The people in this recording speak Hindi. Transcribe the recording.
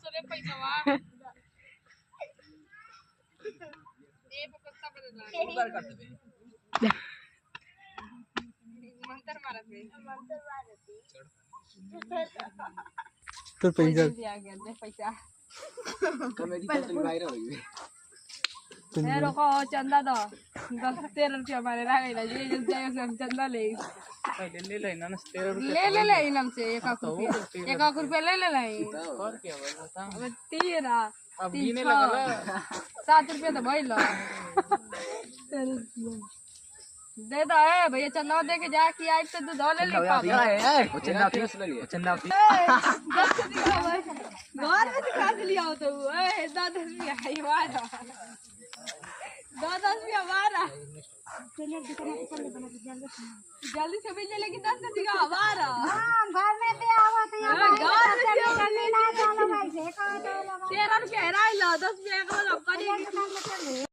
सरे पैसा वा ये पकड़ता बदला उधार कर दे मंत्र मारत तो पैसा दिया गया दे पैसा कमेडी चल वायरल हो गई ए रोको चंदा दो 10-13 रुपया मारे रह गई जी जाए से हम चंदा ले ले लेना ना 13 रुपए ले इनाम से 1 रुपया ले ले और क्या बता अब 13 अब गिने लगला 7 रुपया तो भइल दे दो ए भैया चंदा दे के जा कि आई तो दूध ले ली पापा चंदा फीस ले लिया चंदा घर में से खा लिया हो तो ए 10 रुपया है वाला 10 रुपया वाला जल्दी से भेज लेगी 10 रुपया हमारा हां घर में पे आवा तो यहाँ करने ना चलो भाई से का 13 रुपया है 10 रुपया का करेगी